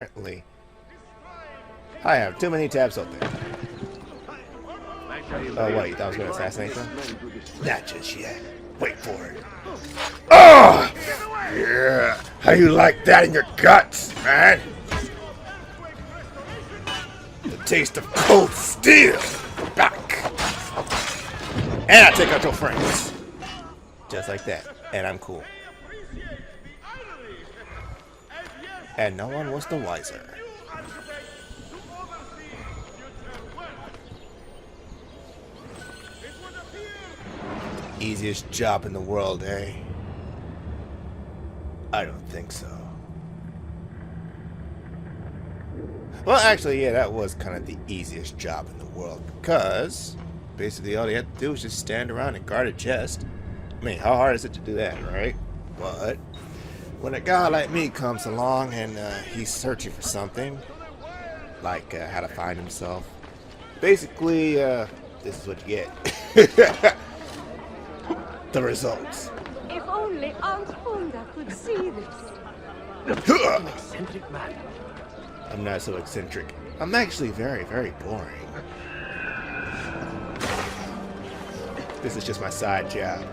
Apparently, I have too many tabs open. Oh wait, that was gonna assassinate them? Not just yet. Wait for it. Oh! Yeah! How you like that in your guts, man? The taste of cold steel! Back! And I take out your friends. Just like that. And I'm cool. And no one was the wiser. Easiest job in the world, eh? I don't think so. Well, actually, yeah, that was kind of the easiest job in the world because basically all you had to do was just stand around and guard a chest. I mean, how hard is it to do that, right? But when a guy like me comes along and he's searching for something, like how to find himself, basically, this is what you get. The results. If only Aunt Hulda could see this. An eccentric man. I'm not so eccentric. I'm actually very, very boring. This is just my side job.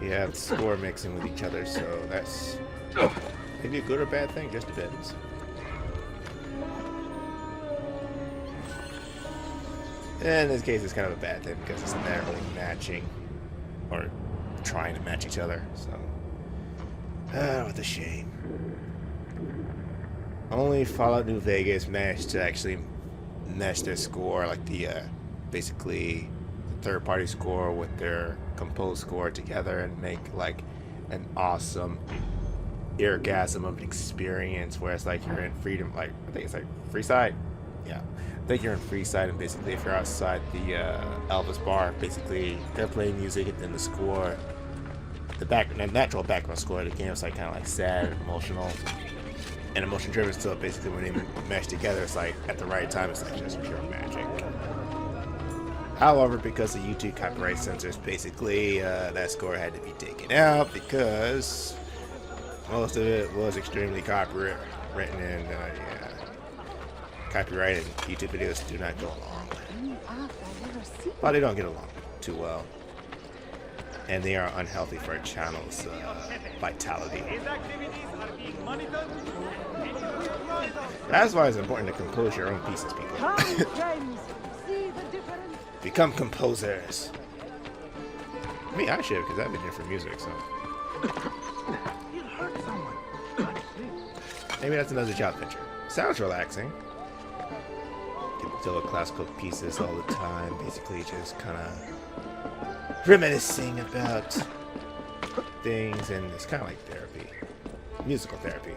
You have score mixing with each other, so that's maybe a good or bad thing, just depends. In this case, it's kind of a bad thing because it's not really matching or trying to match each other. So, what a shame. Only Fallout New Vegas managed to actually mesh their score, like the basically the third-party score with their composed score together and make like an awesome orgasm of an experience where it's like you're in freedom, like I think it's like Freeside. Yeah, I think you're in Freeside, and basically if you're outside the Elvis bar, basically they're playing music and then the score, the natural background score of the game is like kind of like sad, emotional, and emotion driven. So basically when they mesh together, it's like at the right time, it's like just pure magic. However, because of YouTube copyright censors, basically that score had to be taken out because most of it was extremely copyright written and yeah, copyrighted YouTube videos do not go along. Well, they don't get along too well, and they are unhealthy for a channel's vitality. That's why it's important to compose your own pieces, people. Become composers. Me, I should, because I've been here for music, so. Maybe that's another job venture. Sounds relaxing. Get to classical pieces all the time, basically just kind of reminiscing about things, and it's kind of like therapy. Musical therapy.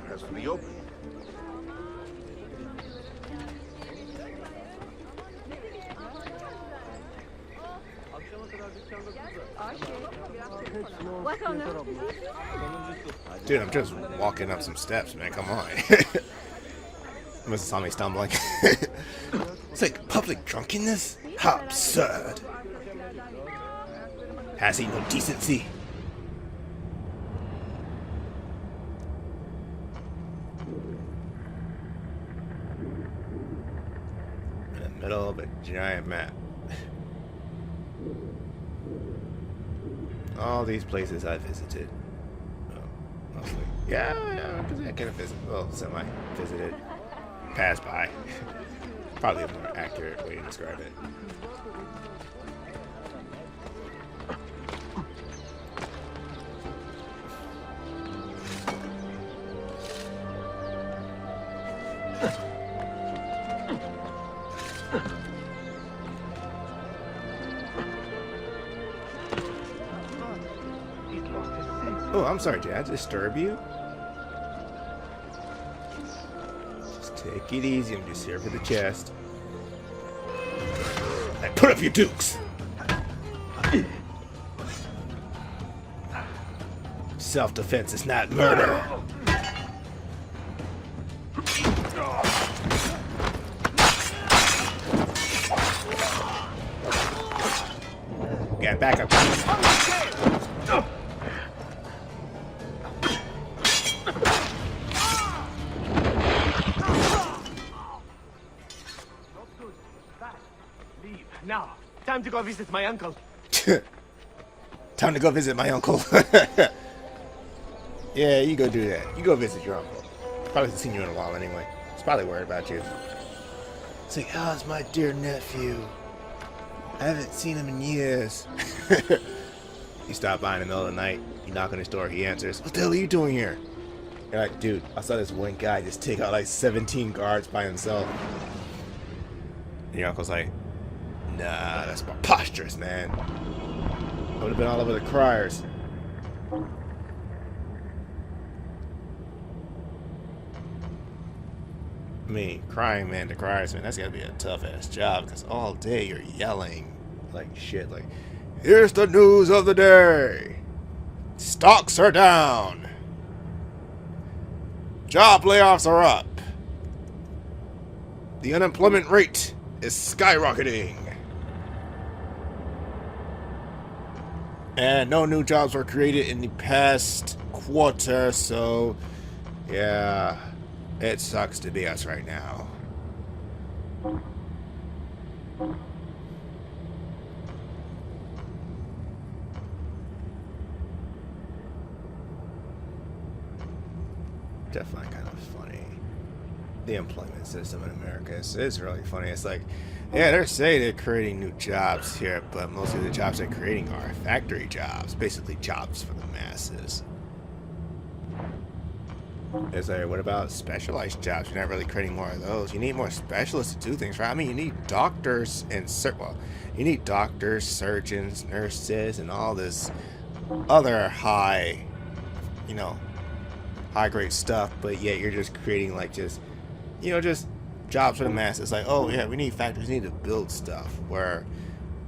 Has to be open. Dude, I'm just walking up some steps, man. Come on. Must have saw me stumbling. It's like public drunkenness? How absurd. Has he no decency? Middle of a giant map. All these places I visited. Well, mostly. Yeah, I kind of visit. Well, semi-visited. Passed by. Probably a more accurate way to describe it. Oh, I'm sorry, did I disturb you? Just Take it easy. I'm just here for the chest. Hey, put up your dukes. Self-defense is not murder. Get back up. Leave now. Time to go visit my uncle. Time to go visit my uncle. Yeah, you go do that. You go visit your uncle. Probably hasn't seen you in a while anyway. He's probably worried about you. It's like, how's my dear nephew? I haven't seen him in years. You stop by in the middle of the night. You knock on his door. He answers. What the hell are you doing here? You're like, dude, I saw this one guy just take out like 17 guards by himself. And your uncle's like, nah, that's preposterous, man. I would have been all over the criers. I mean, crying man to criers, man, that's gotta be a tough ass job because all day you're yelling like shit, like, here's the news of the day. Stocks are down. Job layoffs are up. The unemployment rate is skyrocketing. And no new jobs were created in the past quarter, so yeah, it sucks to be us right now. Definitely kind of funny. The employment system in America is really funny. It's like, yeah, they're saying they're creating new jobs here, but most of the jobs they're creating are factory jobs, basically jobs for the masses. It's like, what about specialized jobs? You're not really creating more of those. You need more specialists to do things, right? I mean, you need doctors and you need doctors, surgeons, nurses, and all this other high grade stuff, but yet you're just creating like just jobs for the masses. Like, oh yeah, we need factories, we need to build stuff, where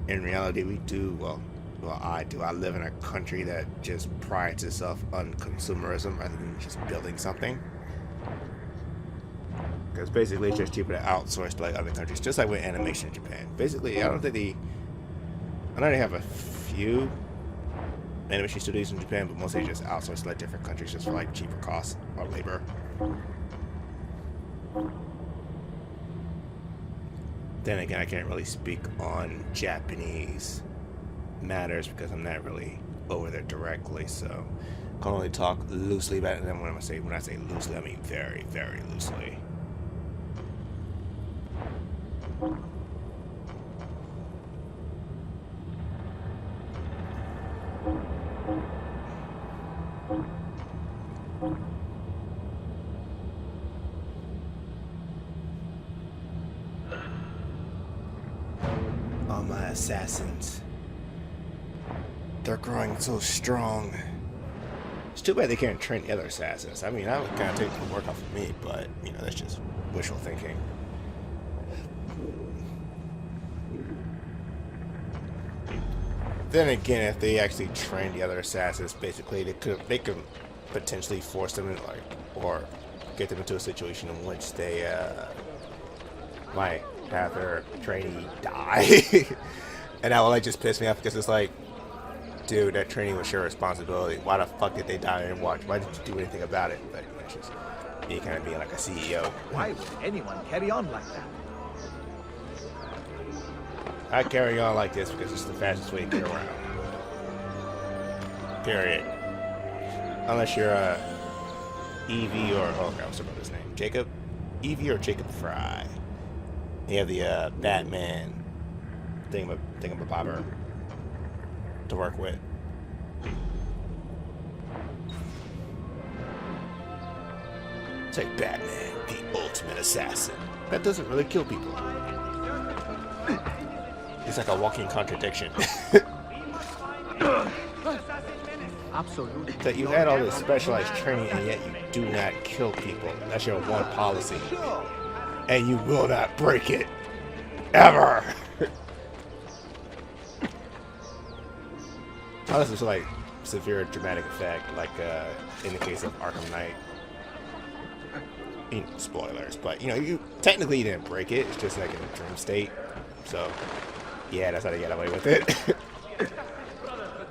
in reality we do, I live in a country that just prides itself on consumerism rather than just building something, because basically it's just cheaper to outsource to like other countries, just like with animation in Japan. Basically, I know they have a few animation studios in Japan, but mostly just outsource to like different countries just for like cheaper costs or labor. Then again, I can't really speak on Japanese matters because I'm not really over there directly, so I can only talk loosely about it. And then when I say loosely, I mean very, very loosely. All my assassins, they're growing so strong. It's too bad they can't train the other assassins. I mean, that would kind of take the work off of me, but that's just wishful thinking. Then again, if they actually train the other assassins, basically they could potentially force them or get them into a situation in which they might have their trainee die. And that will just piss me off, because it's like, dude, that training was your responsibility. Why the fuck did they die and watch? Why didn't you do anything about it? But it's just me kind of being like a CEO. Why would anyone carry on like that? I carry on like this because it's the fastest way to get around. Period. Unless you're Evie or, oh god, what's about his name? Jacob? Evie or Jacob Fry. You have the Batman thingamabobber to work with. It's like Batman, the ultimate assassin. That doesn't really kill people. It's like a walking contradiction. Absolutely. That you had all this specialized training and yet you do not kill people. That's your one policy. and you will not break it. Ever! Unless it's like severe dramatic effect, like in the case of Arkham Knight. Spoilers, but you technically you didn't break it. It's just like in a dream state. So yeah, that's how they get away with it. Brother,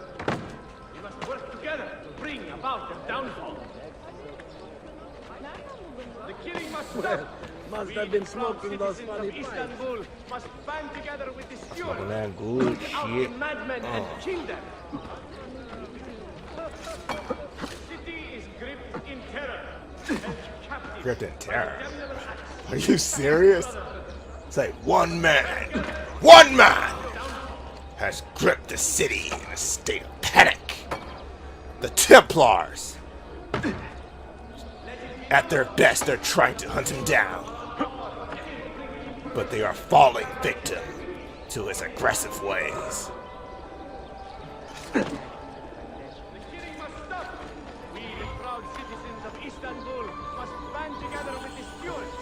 we must work together to bring about the downfall. The killing must stop. Must We, have been the proud smoking those citizens funny of pipes. Istanbul must band together with the Smoking stewards, that good root out the shit. madmen and kill them. The city is gripped in terror and captive. Gripped in terror. by the devil axe. Are you serious? It's like one man has gripped the city in a state of panic. The Templars. At their best, they're trying to hunt him down. But they are falling victim to his aggressive ways. The killing must stop. We, the proud citizens of Istanbul, must band together with the stewards,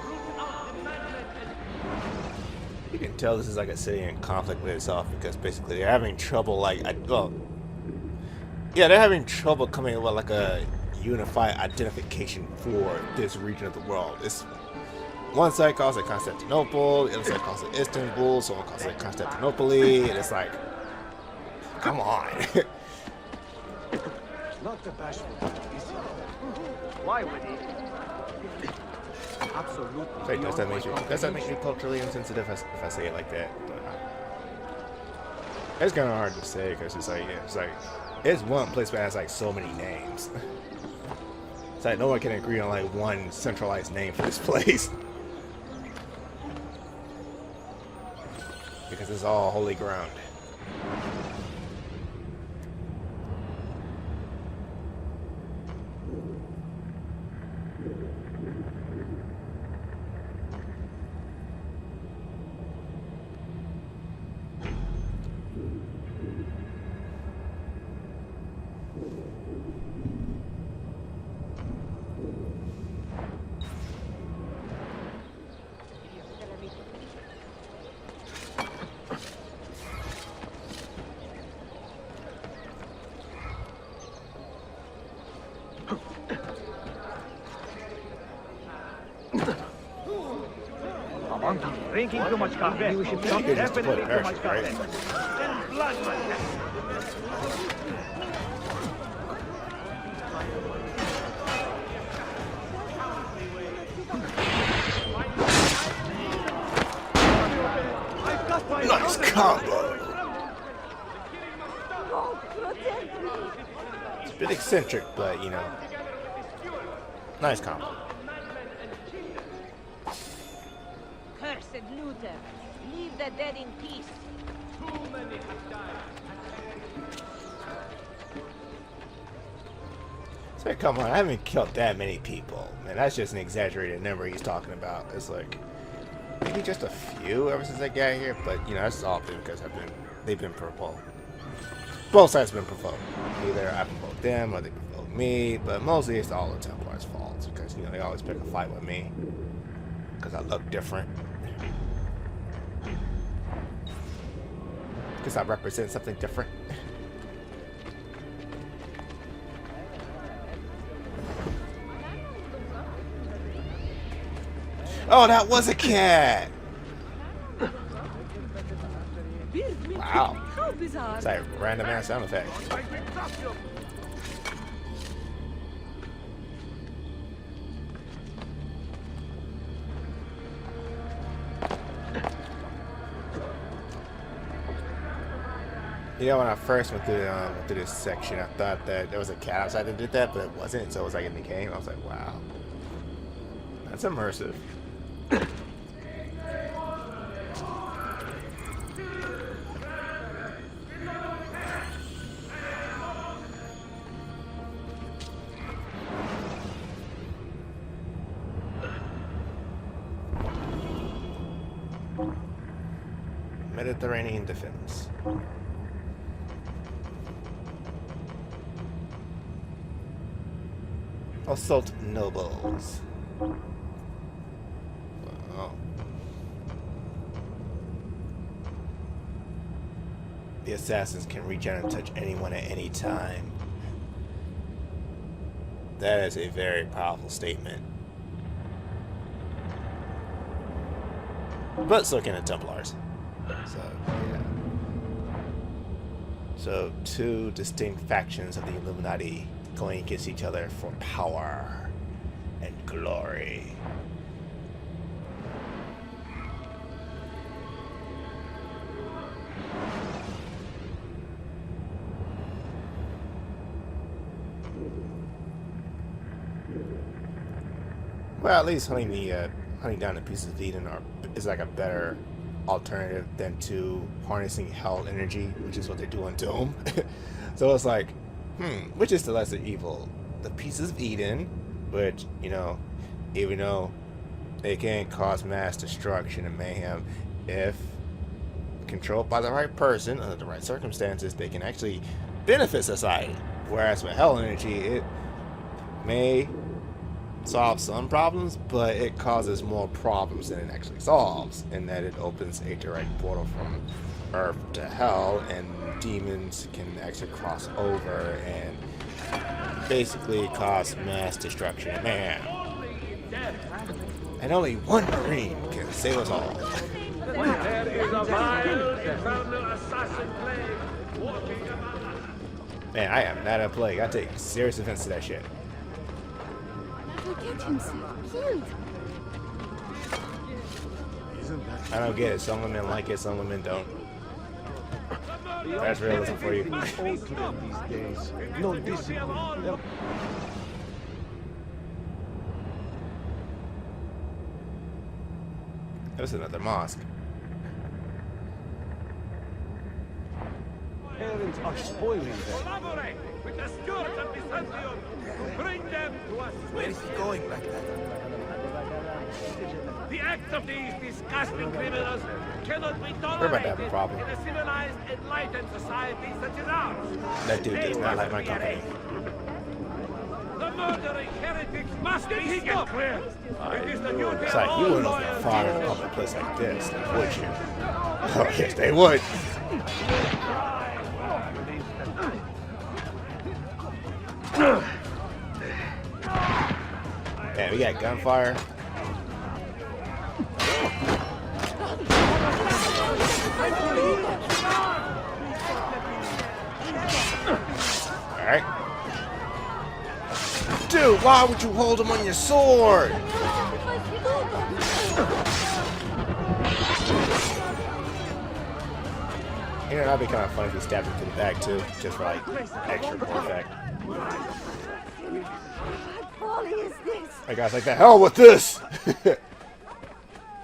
root out the madmen and You can tell this is like a city in conflict with itself because basically they're having trouble they're having trouble coming up with like a unified identification for this region of the world. It's one side calls it Constantinople, the other side calls it Istanbul, someone calls it Constantinople, and it's like, come on. Not the bashful, is he? why would he? Absolutely. Like, does that make me culturally insensitive if I say it like that? But, it's kind of hard to say because it's one place that has like so many names. It's like no one can agree on like one centralized name for this place because it's all holy ground. Drinking too much coffee. We should You could just Definitely put too much parachute, coffee. right? Then blood my head. I've got my Nice brother. combo. God, protect me! It's a bit eccentric, but nice combo. Cursed looter! Leave the dead in peace! Too many have died. It's like, come on, I haven't killed that many people. Man, that's just an exaggerated number he's talking about. It's like maybe just a few ever since I got here, but that's all been because they've been provoked. Both sides have been provoked. Either I provoked them or they provoked me, but mostly it's all the Templars' fault because they always pick a fight with me because I look different. Because I represent something different. Oh, that was a cat! Wow. How bizarre! It's like random ass sound effect. I will drop you. When I first went through this section, I thought that there was a cat outside that did that, but it wasn't. So it was like in the game. I was like, wow, that's immersive. Mediterranean defense. Assault nobles. the assassins can reach out and touch anyone at any time. That is a very powerful statement. But so can the Templars. So, yeah. So, two distinct factions of the Illuminati going against each other for power and glory. Well, at least hunting down the pieces of Eden is like a better alternative than to harnessing hell energy, which is what they do on Doom. So it's like, which is the lesser evil? The pieces of Eden, which, you know, even though they can cause mass destruction and mayhem, if controlled by the right person under the right circumstances, they can actually benefit society. Whereas with hell energy, it may solve some problems, but it causes more problems than it actually solves, in that it opens a direct portal from Earth to hell, and demons can actually cross over and basically cause mass destruction and mayhem. And only one Marine can save us all. There is a vile, infernal assassin plague walking among us. Man, I am not a plague. I take serious offense to that shit. Get himself killed. I don't get it. Some women like it, some women don't. That's realism for you. These days, no discipline. There's another mosque. Parents are spoiling them. Collaborate with the Stuarts and Byzantium to bring them to us. Where is he going like that? The acts of these disgusting criminals cannot be We're about to have tolerated a problem. in a civilized, enlightened society such as ours. That dude does not like my company. The murdering heretics must be stopped. It is the duty It's of like, all you wouldn't lawyers. have fought in a public place like this, would you? Oh, yes, they would. Yeah, we got gunfire. Alright. Dude, why would you hold him on your sword? You know, that'd be kind of funny if you stabbed him to the back too, just for like extra more effect. What folly is this? That guy's like, the hell with this!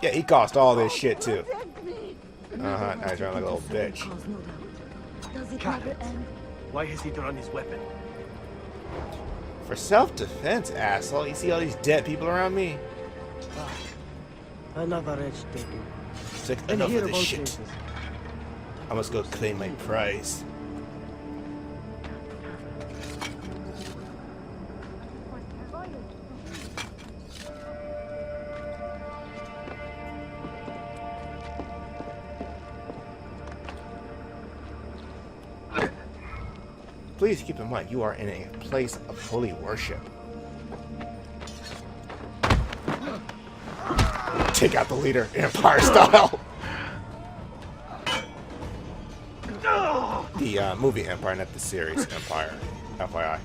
Yeah, he cost all this shit too. Protect me. Uh-huh, now he's running like a little bitch. Does it Cut never it. end? Why has he drawn his weapon? For self-defense, asshole. You see all these dead people around me? Another edge taken. It's like, And enough here of this about shit. Jesus. I must go claim my prize. Please keep in mind, you are in a place of holy worship. Take out the leader, Empire style. The movie Empire, not the series Empire. FYI.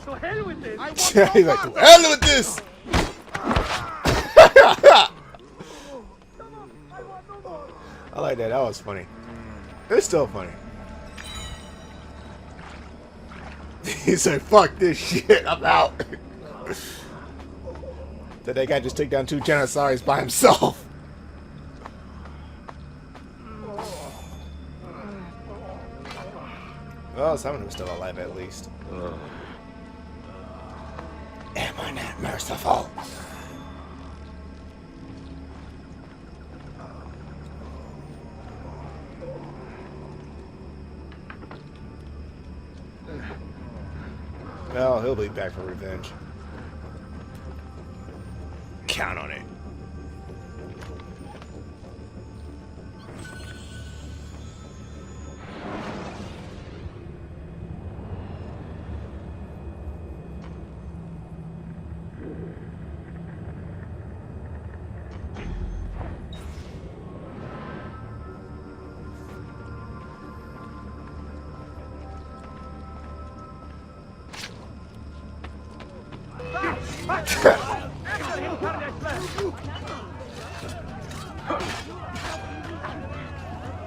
To hell with this! He's like, to hell with this! I like that. That was funny. It's still funny. He's like, fuck this shit. I'm out. Did that guy just take down 2 Janissaries by himself? Well, some of them are still alive at least. Am I not merciful? Well, he'll be back for revenge. Count on it.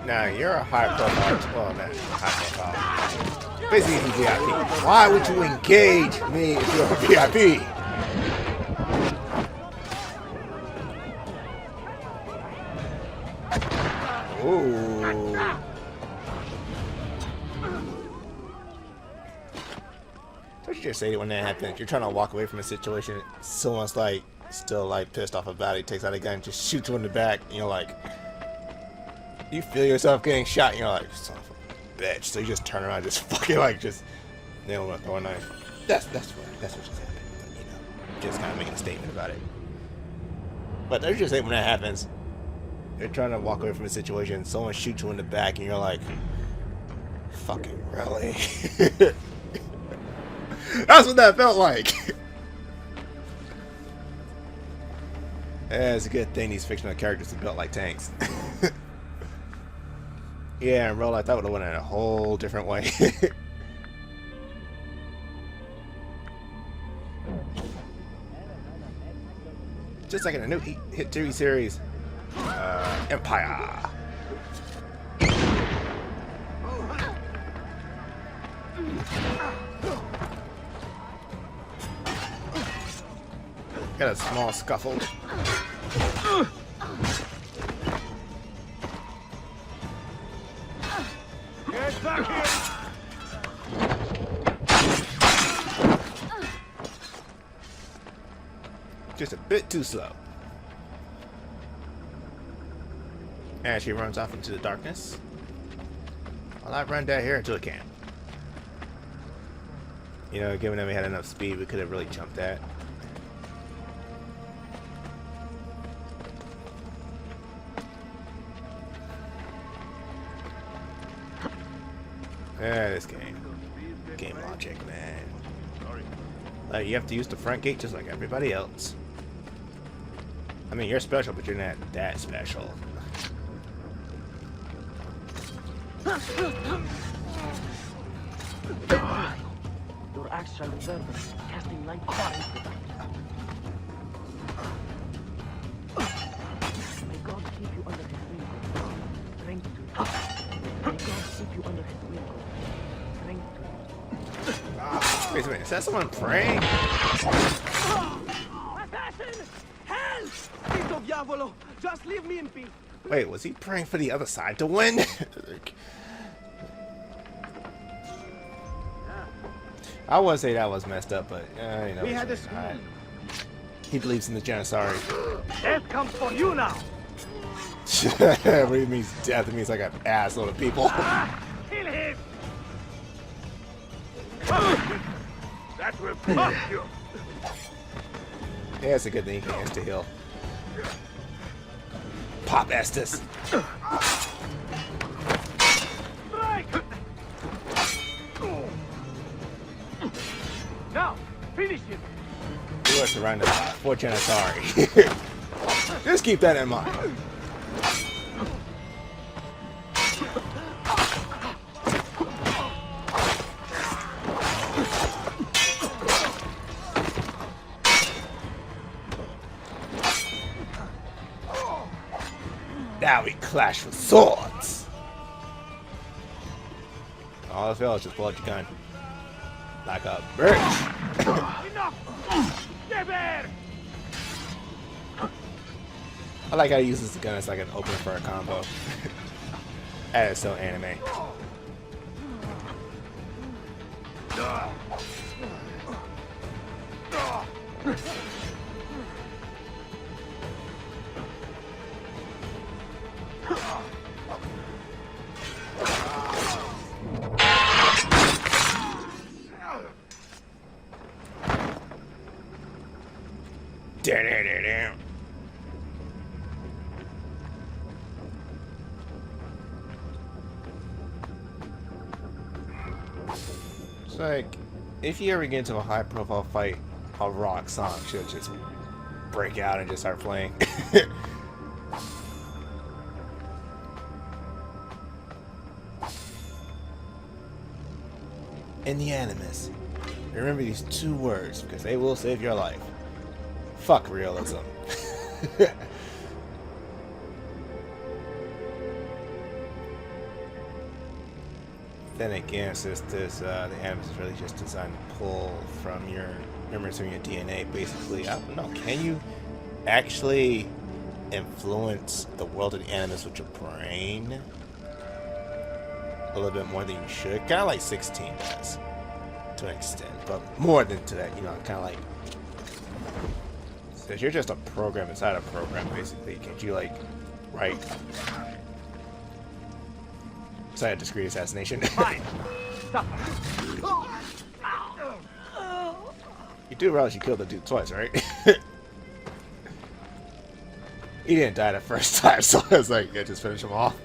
Now you're a high profile. Well, not high profile. Basically, he's VIP. Why would you engage me if you're a VIP? Ooh. Don't you just say it when that happens? You're trying to walk away from a situation. Someone's like still like pissed off about it. Takes out a gun, just shoots you in the back, and you're like, you feel yourself getting shot, and you're like, son of a bitch. So you just turn around, and just fucking like just nail him with a throwing knife. That's what just happened. You know, just kind of making a statement about it. But don't you just say when that happens? You're trying to walk away from a situation, someone shoots you in the back, and you're like, fucking really? That's what that felt like. Yeah, it's a good thing these fictional characters are built like tanks. Yeah, in real life that would have went in a whole different way. Just like in a new hit TV series, Empire. Got a small scuffle. Get back here! Just a bit too slow. And she runs off into the darkness. Well, I run down here to a camp. You know, given that we had enough speed, we could have really jumped that. Yeah, this game logic, man. Like, you have to use the front gate just like everybody else. I mean, you're special, but you're not that special. Your axe shall reserve us, casting light far into the darkness. May God keep you under his wing. Strength to you. May God keep you under his wing. Strength to you. Wait a minute, is that someone praying? Assassin! Help! Vito Diavolo! Just leave me in peace! Wait, was he praying for the other side to win? I would say that was messed up, but you know, We had a it's alright. He believes in the Janissari. Death comes for you now! What do you mean death? It means like an assload of people. Kill him! That will fuck you! Yeah, it's a good thing he can insta heal. Pop Estes. Strike! Now, finish him! You are surrounded by 4 Janissari. Just keep that in mind. Now we clash with swords. All else fails, just pull out your gun. Like a bitch. Enough! Never! I like how he uses the gun as like an opener for a combo. That is so anime. It's like, if you ever get into a high-profile fight, a rock song should just break out and just start playing. In the Animus, remember these 2 words because they will save your life. Fuck realism. Then again, since this, the Animus is really just designed to pull from your memories from your DNA, basically. I don't know, can you actually influence the world of the Animus with your brain? A little bit more than you should. Kind of like 16 does, to an extent. But more than to that, you know, kind of like... Since you're just a program inside a program, basically. Can't you, like, write... Inside a discrete assassination? Fine. Stop. You do realize you killed the dude twice, right? He didn't die the first time, so I was like, yeah, just finish him off.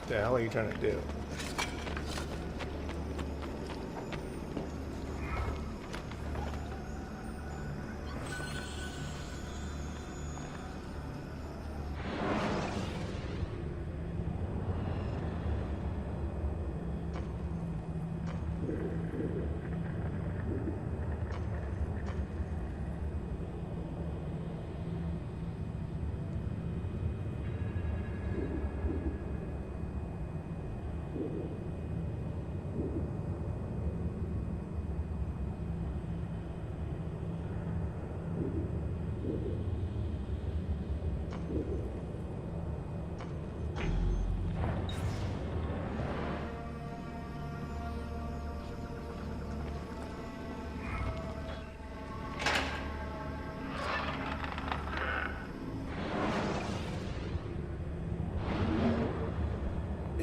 What the hell are you trying to do?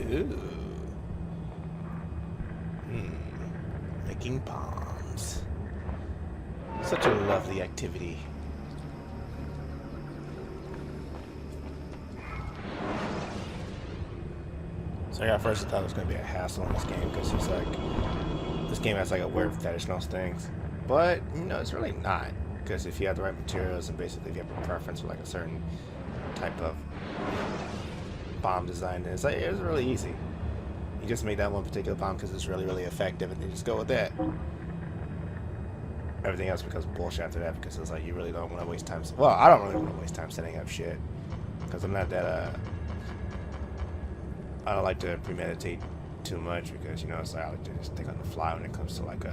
Ooh. Making bombs. Such a lovely activity. So yeah, at first I thought it was going to be a hassle in this game because it's like, this game has like a weird fetish on those things. But, you know, it's really not. Because if you have the right materials and basically if you have a preference for like a certain type of bomb design, it's like, it's really easy. You just make that one particular bomb because it's really, really effective and you just go with that. Everything else becomes bullshit after that because it's like you really don't want to waste time. Well, I don't really want to waste time setting up shit because I'm not that, I don't like to premeditate too much because, you know, it's like I like to just think on the fly when it comes to like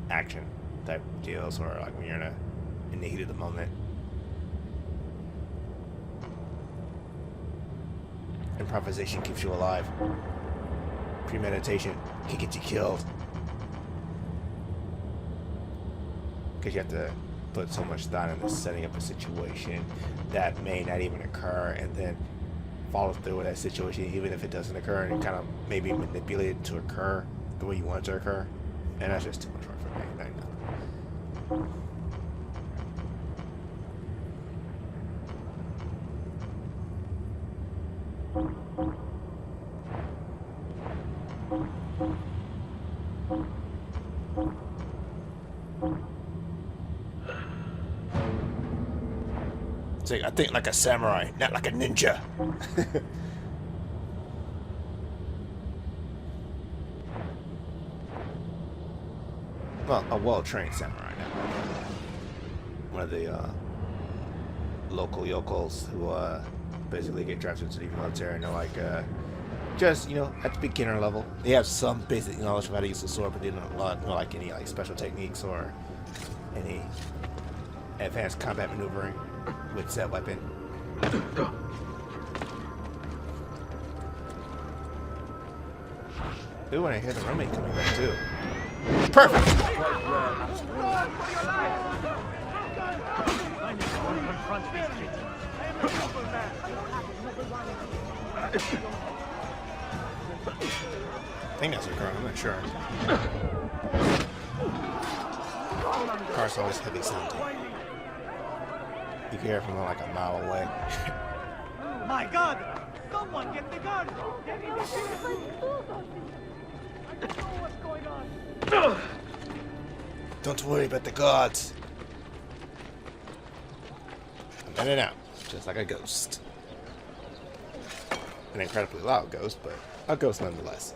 action type deals or like when you're in the heat of the moment. Improvisation keeps you alive. Premeditation can get you killed. Because you have to put so much thought into setting up a situation that may not even occur and then follow through with that situation even if it doesn't occur and kind of maybe manipulate it to occur the way you want it to occur. And that's just too much work for me. I know. It's like, I think like a samurai, not like a ninja. Well, a well-trained samurai, not like one of the local yokels who basically get drafted into the military and they're like just, you know, at the beginner level. They have some basic knowledge of how to use the sword, but they don't know like any like special techniques or any advanced combat maneuvering with said weapon. Ooh, and I hear the roommate coming back too. Perfect! I think that's your car, I'm not sure. Car's always heavy sounding. You can hear it from like a mile away. My God! Someone get the gun! Get in the ship! I don't know what's going on. Don't worry about the gods. I'm in and out, just like a ghost. An incredibly loud ghost, but a ghost nonetheless.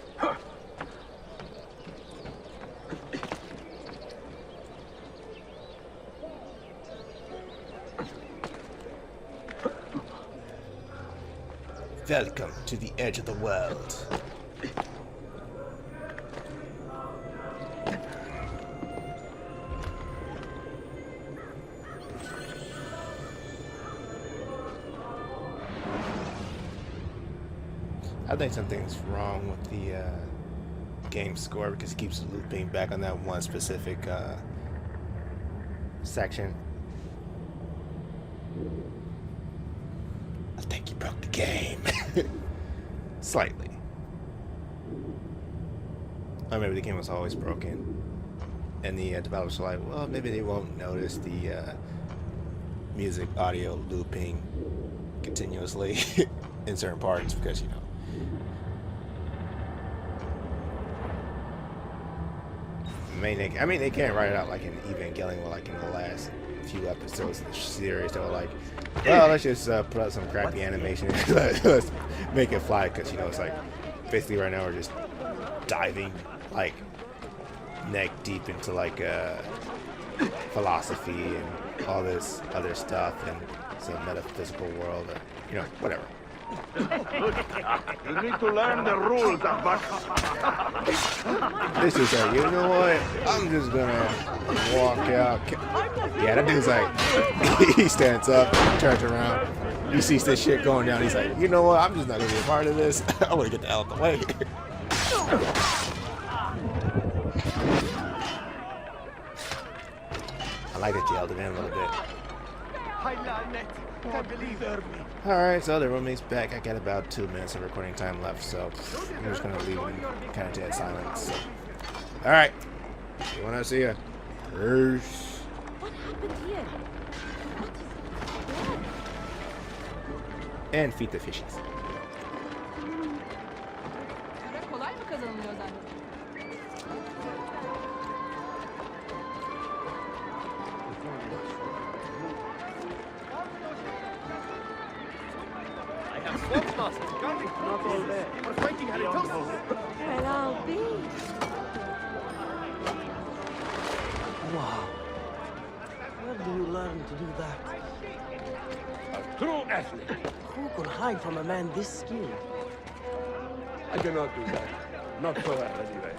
Welcome to the edge of the world. I think something's wrong with the game score because it keeps looping back on that one specific section. I think you broke the game. Slightly. Or maybe the game was always broken. And the developers were like, well, maybe they won't notice the music audio looping continuously in certain parts because, you know. I mean, they can't write it out like in Evangelion or like in the last few episodes of the series. They were like, well, let's just put out some crappy animation. Let's make it fly because, you know, it's like basically right now we're just diving like neck deep into like philosophy and all this other stuff and some metaphysical world or, you know, whatever. You need to learn the rules of This is like, you know what? I'm just gonna walk out. Yeah, that dude's like, he stands up, turns around. He sees this shit going down. He's like, you know what? I'm just not gonna be a part of this. I wanna get the hell out of the way. I like that you held it in a little bit. Can't believe it. Alright, so the roommate's back. I got about 2 minutes of recording time left, so I'm just gonna leave it in kind of dead silence. So. Alright, see you when I see you. Peace. What happened here? What is And feed the fishies. Kolay mı kazanılıyor zaten? I have swamp masters, garlic processes. We're fighting halitosis. Well, I'll be. Wow. Where do you learn to do that? A true athlete. Who could hide from a man this skilled? I cannot do that. Not so well, anyway.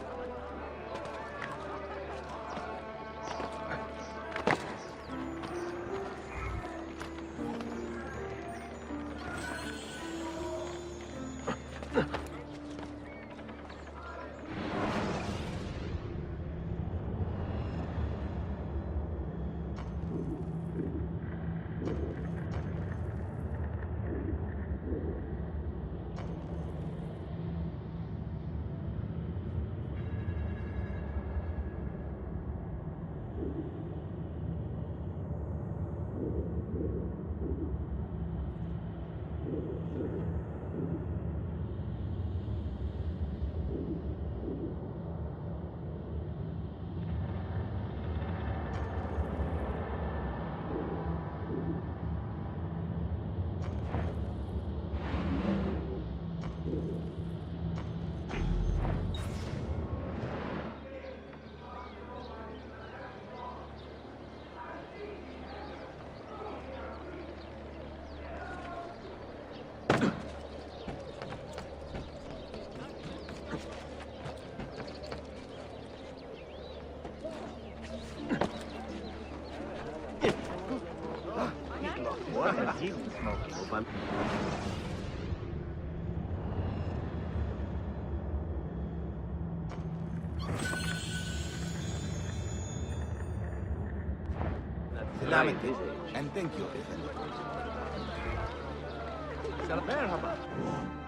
if I'm... That's right, his age. And thank you. Merhaba.